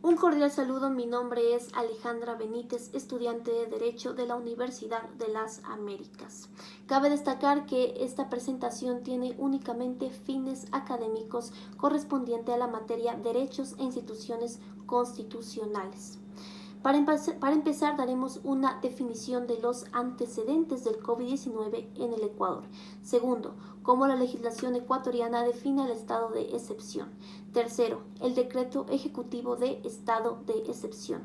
Un cordial saludo, mi nombre es Alejandra Benítez, estudiante de Derecho de la Universidad de las Américas. Cabe destacar que esta presentación tiene únicamente fines académicos correspondiente a la materia Derechos e Instituciones Constitucionales. Para empezar, daremos una definición de los antecedentes del COVID-19 en el Ecuador. Segundo, cómo la legislación ecuatoriana define el estado de excepción. Tercero, el decreto ejecutivo de estado de excepción.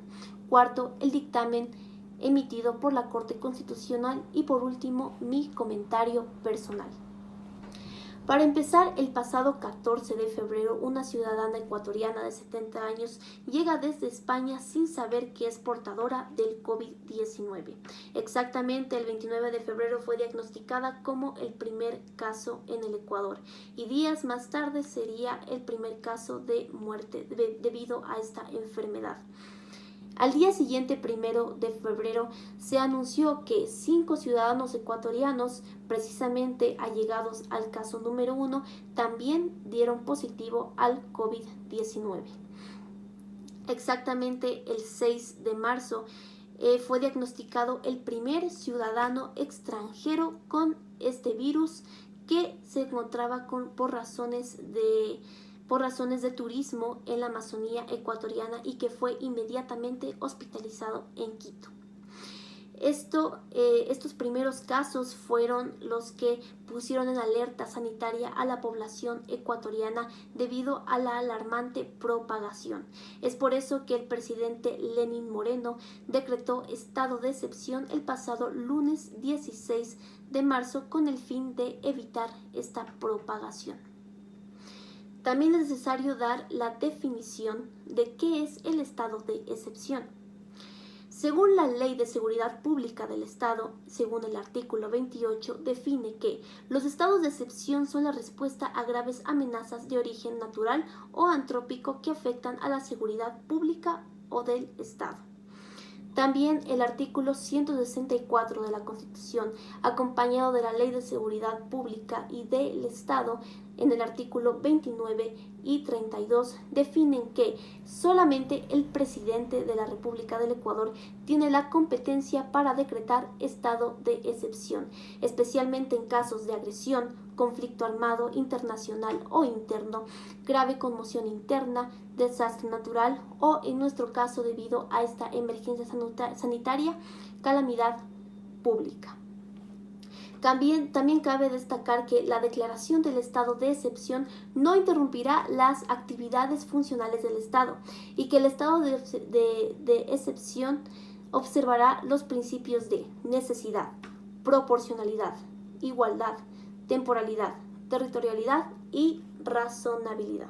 Cuarto, el dictamen emitido por la Corte Constitucional y por último, mi comentario personal. Para empezar, el pasado 14 de febrero, una ciudadana ecuatoriana de 70 años llega desde España sin saber que es portadora del COVID-19. Exactamente el 29 de febrero fue diagnosticada como el primer caso en el Ecuador y días más tarde sería el primer caso de muerte debido a esta enfermedad. Al día siguiente, 1 de febrero, se anunció que 5 ciudadanos ecuatorianos, precisamente allegados al caso número 1, también dieron positivo al COVID-19. Exactamente el 6 de marzo fue diagnosticado el primer ciudadano extranjero con este virus que se encontraba por razones de turismo en la Amazonía ecuatoriana y que fue inmediatamente hospitalizado en Quito. Estos primeros casos fueron los que pusieron en alerta sanitaria a la población ecuatoriana debido a la alarmante propagación. Es por eso que el presidente Lenín Moreno decretó estado de excepción el pasado lunes 16 de marzo con el fin de evitar esta propagación. También es necesario dar la definición de qué es el estado de excepción. Según la Ley de Seguridad Pública del Estado, según el artículo 28, define que los estados de excepción son la respuesta a graves amenazas de origen natural o antrópico que afectan a la seguridad pública o del Estado. También el artículo 164 de la Constitución, acompañado de la Ley de Seguridad Pública y del Estado, en el artículo 29 y 32, definen que solamente el presidente de la República del Ecuador tiene la competencia para decretar estado de excepción, especialmente en casos de agresión, conflicto armado internacional o interno, grave conmoción interna, desastre natural o, en nuestro caso, debido a esta emergencia sanitaria, calamidad pública. También cabe destacar que la declaración del estado de excepción no interrumpirá las actividades funcionales del Estado y que el estado de excepción observará los principios de necesidad, proporcionalidad, igualdad, temporalidad, territorialidad y razonabilidad.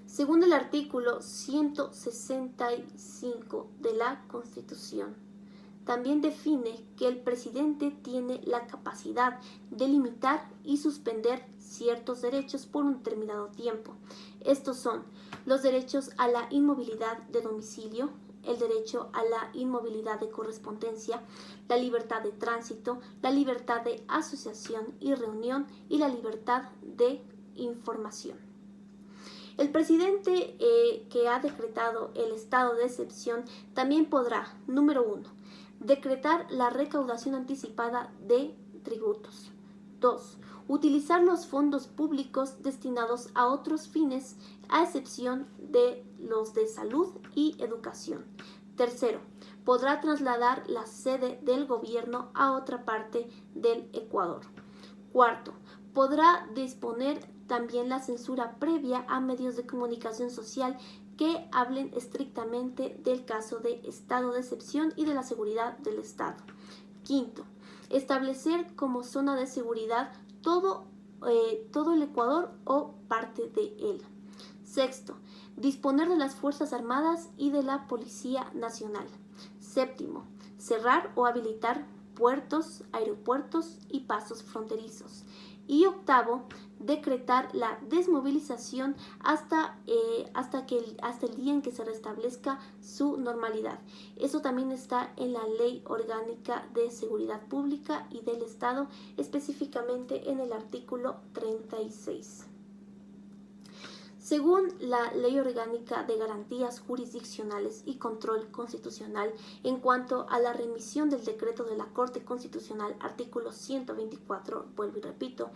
Según el artículo 165 de la Constitución, también define que el presidente tiene la capacidad de limitar y suspender ciertos derechos por un determinado tiempo. Estos son los derechos a la inmovilidad de domicilio, el derecho a la inmovilidad de correspondencia, la libertad de tránsito, la libertad de asociación y reunión y la libertad de información. El presidente que ha decretado el estado de excepción también podrá, número 1, decretar la recaudación anticipada de tributos. 2. Utilizar los fondos públicos destinados a otros fines, a excepción de los de salud y educación. Tercero, podrá trasladar la sede del gobierno a otra parte del Ecuador. Cuarto, podrá disponer también la censura previa a medios de comunicación social que hablen estrictamente del caso de estado de excepción y de la seguridad del Estado. Quinto, establecer como zona de seguridad todo el Ecuador o parte de él. Sexto, disponer de las Fuerzas Armadas y de la Policía Nacional. Séptimo, cerrar o habilitar puertos, aeropuertos y pasos fronterizos. Y octavo, decretar la desmovilización hasta el día en que se restablezca su normalidad. Eso también está en la Ley Orgánica de Seguridad Pública y del Estado, específicamente en el artículo 36. Según la Ley Orgánica de Garantías Jurisdiccionales y Control Constitucional, en cuanto a la remisión del decreto de la Corte Constitucional, artículo 124, vuelvo y repito,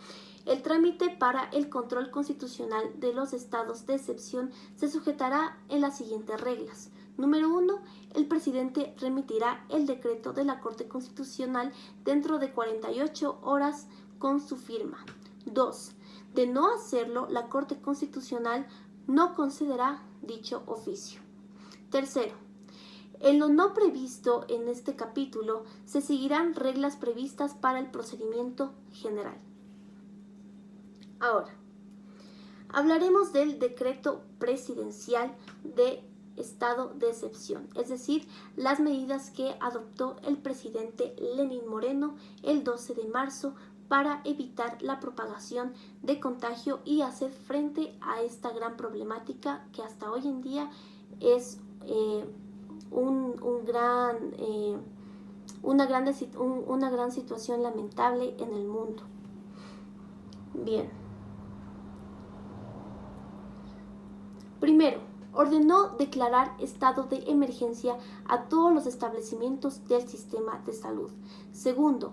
el trámite para el control constitucional de los estados de excepción se sujetará en las siguientes reglas. Número 1. El presidente remitirá el decreto de la Corte Constitucional dentro de 48 horas con su firma. 2. De no hacerlo, la Corte Constitucional no concederá dicho oficio. Tercero, en lo no previsto en este capítulo, se seguirán reglas previstas para el procedimiento general. Ahora, hablaremos del decreto presidencial de estado de excepción, es decir, las medidas que adoptó el presidente Lenín Moreno el 12 de marzo para evitar la propagación de contagio y hacer frente a esta gran problemática que hasta hoy en día es una gran situación lamentable en el mundo. Bien. Primero, ordenó declarar estado de emergencia a todos los establecimientos del sistema de salud. Segundo,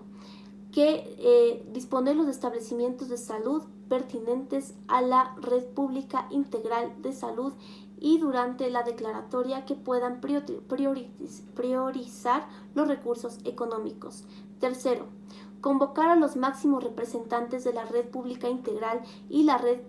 que disponer los establecimientos de salud pertinentes a la red pública integral de salud y durante la declaratoria que puedan priorizar los recursos económicos. Tercero, convocar a los máximos representantes de la red pública integral y la red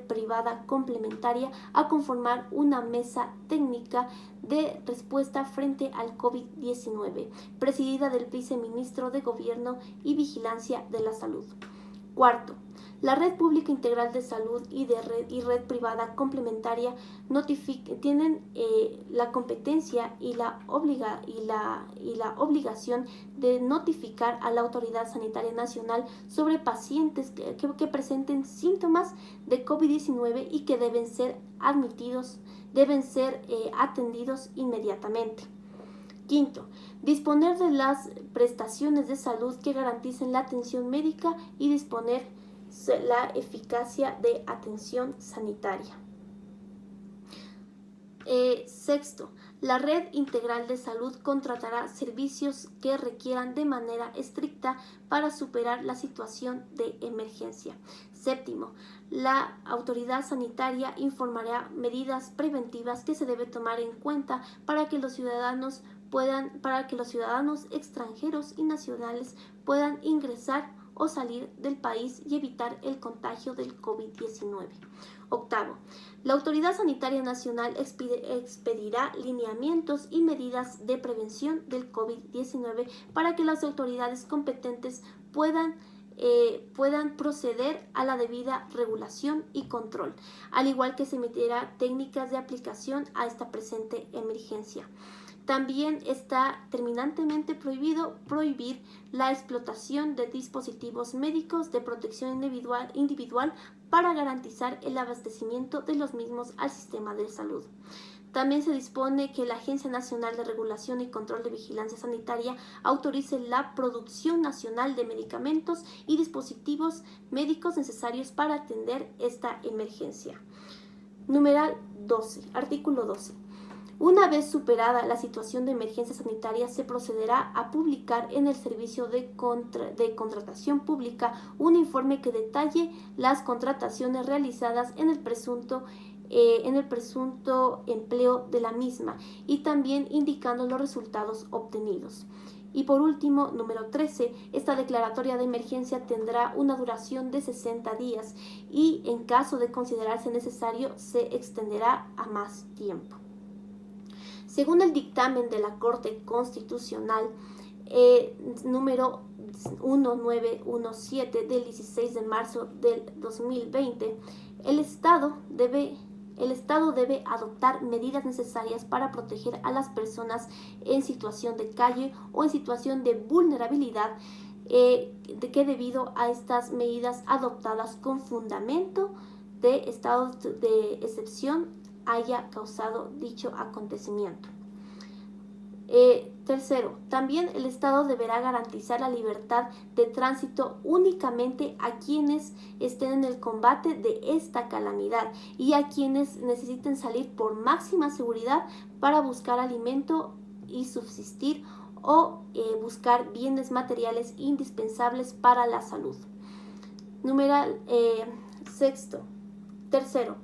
privada complementaria a conformar una mesa técnica de respuesta frente al COVID-19, presidida del viceministro de Gobierno y Vigilancia de la Salud. Cuarto, la red pública integral de salud y red privada complementaria tienen la competencia y la obligación de notificar a la Autoridad Sanitaria Nacional sobre pacientes que presenten síntomas de COVID-19 y que deben ser atendidos inmediatamente. Quinto, disponer de las prestaciones de salud que garanticen la atención médica y disponer la eficacia de atención sanitaria. Sexto, la red integral de salud contratará servicios que requieran de manera estricta para superar la situación de emergencia. Séptimo, la autoridad sanitaria informará medidas preventivas que se debe tomar en cuenta para que los ciudadanos extranjeros y nacionales puedan ingresar o salir del país y evitar el contagio del COVID-19. Octavo, la Autoridad Sanitaria Nacional expedirá lineamientos y medidas de prevención del COVID-19 para que las autoridades competentes puedan proceder a la debida regulación y control, al igual que se emitirá técnicas de aplicación a esta presente emergencia. También está terminantemente prohibir la explotación de dispositivos médicos de protección individual para garantizar el abastecimiento de los mismos al sistema de salud. También se dispone que la Agencia Nacional de Regulación y Control de Vigilancia Sanitaria autorice la producción nacional de medicamentos y dispositivos médicos necesarios para atender esta emergencia. Numeral 12, artículo 12. Una vez superada la situación de emergencia sanitaria, se procederá a publicar en el Servicio de Contratación Pública un informe que detalle las contrataciones realizadas en el presunto empleo de la misma y también indicando los resultados obtenidos. Y por último, número 13, esta declaratoria de emergencia tendrá una duración de 60 días y en caso de considerarse necesario se extenderá a más tiempo. Según el dictamen de la Corte Constitucional número 1917 del 16 de marzo del 2020, el Estado debe adoptar medidas necesarias para proteger a las personas en situación de calle o en situación de vulnerabilidad que debido a estas medidas adoptadas con fundamento de estado de excepción haya causado dicho acontecimiento. Tercero, también el Estado deberá garantizar la libertad de tránsito únicamente a quienes estén en el combate de esta calamidad y a quienes necesiten salir por máxima seguridad para buscar alimento y subsistir o buscar bienes materiales indispensables para la salud. Tercero,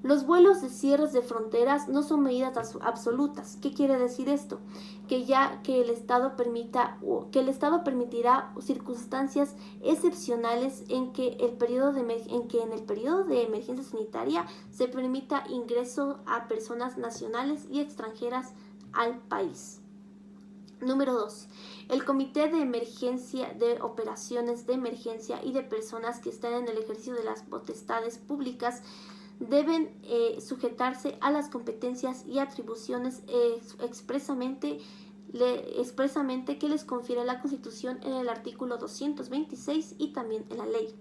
los vuelos de cierres de fronteras no son medidas absolutas. ¿Qué quiere decir esto? Que el Estado permitirá circunstancias excepcionales en que en el periodo de emergencia sanitaria se permita ingreso a personas nacionales y extranjeras al país. Número 2. El Comité de Emergencia, de Operaciones de Emergencia y de personas que estén en el ejercicio de las potestades públicas deben sujetarse a las competencias y atribuciones expresamente que les confiere la Constitución en el artículo 226 y también en la ley.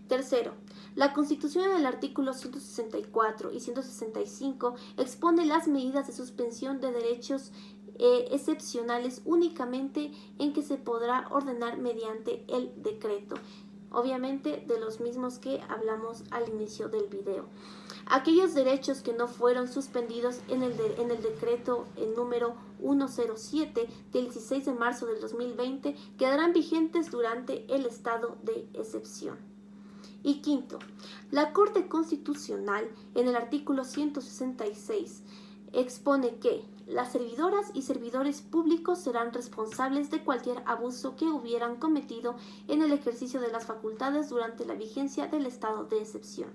Tercero, la Constitución en el artículo 164 y 165 expone las medidas de suspensión de derechos excepcionales únicamente en que se podrá ordenar mediante el decreto. Obviamente de los mismos que hablamos al inicio del video. Aquellos derechos que no fueron suspendidos en el decreto número 107 del 16 de marzo del 2020 quedarán vigentes durante el estado de excepción. Y quinto, la Corte Constitucional en el artículo 166 expone que las servidoras y servidores públicos serán responsables de cualquier abuso que hubieran cometido en el ejercicio de las facultades durante la vigencia del estado de excepción.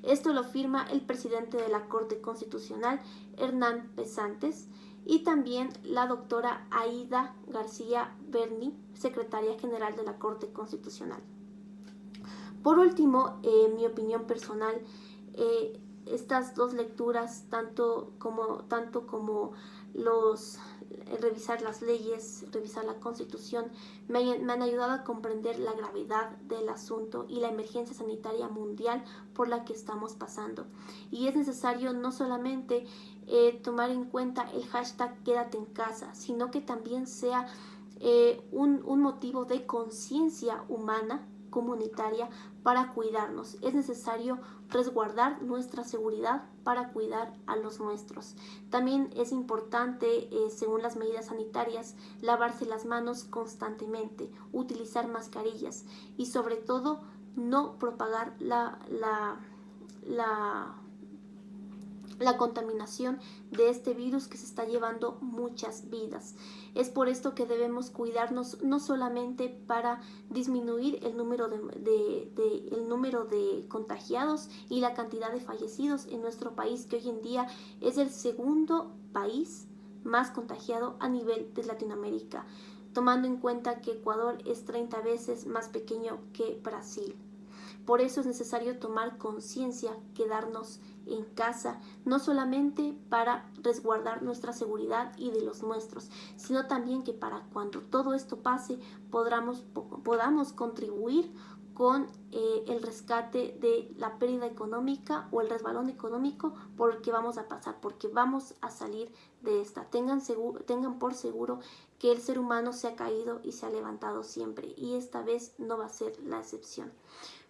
Esto lo firma el presidente de la Corte Constitucional, Hernán Pesantes, y también la doctora Aida García Berni, secretaria general de la Corte Constitucional. Por último, mi opinión personal, estas dos lecturas, tanto como revisar las leyes, revisar la Constitución, me han ayudado a comprender la gravedad del asunto y la emergencia sanitaria mundial por la que estamos pasando. Y es necesario no solamente tomar en cuenta el hashtag Quédate en casa, sino que también sea un motivo de conciencia humana, comunitaria, para cuidarnos. Es necesario resguardar nuestra seguridad para cuidar a los nuestros. También es importante, según las medidas sanitarias, lavarse las manos constantemente, utilizar mascarillas y sobre todo no propagar la contaminación de este virus que se está llevando muchas vidas. Es por esto que debemos cuidarnos no solamente para disminuir el número de contagiados y la cantidad de fallecidos en nuestro país, que hoy en día es el segundo país más contagiado a nivel de Latinoamérica, tomando en cuenta que Ecuador es 30 veces más pequeño que Brasil. Por eso es necesario tomar conciencia, quedarnos en casa, no solamente para resguardar nuestra seguridad y de los nuestros, sino también que para cuando todo esto pase podamos contribuir con el rescate de la pérdida económica o el resbalón económico por el que vamos a pasar, porque vamos a salir de esta. Tengan por seguro que el ser humano se ha caído y se ha levantado siempre, y esta vez no va a ser la excepción.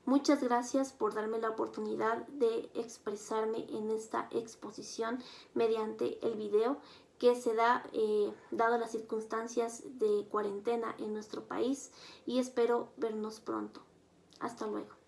Muchas gracias por darme la oportunidad de expresarme en esta exposición mediante el video que se da dado las circunstancias de cuarentena en nuestro país, y espero vernos pronto. Hasta luego.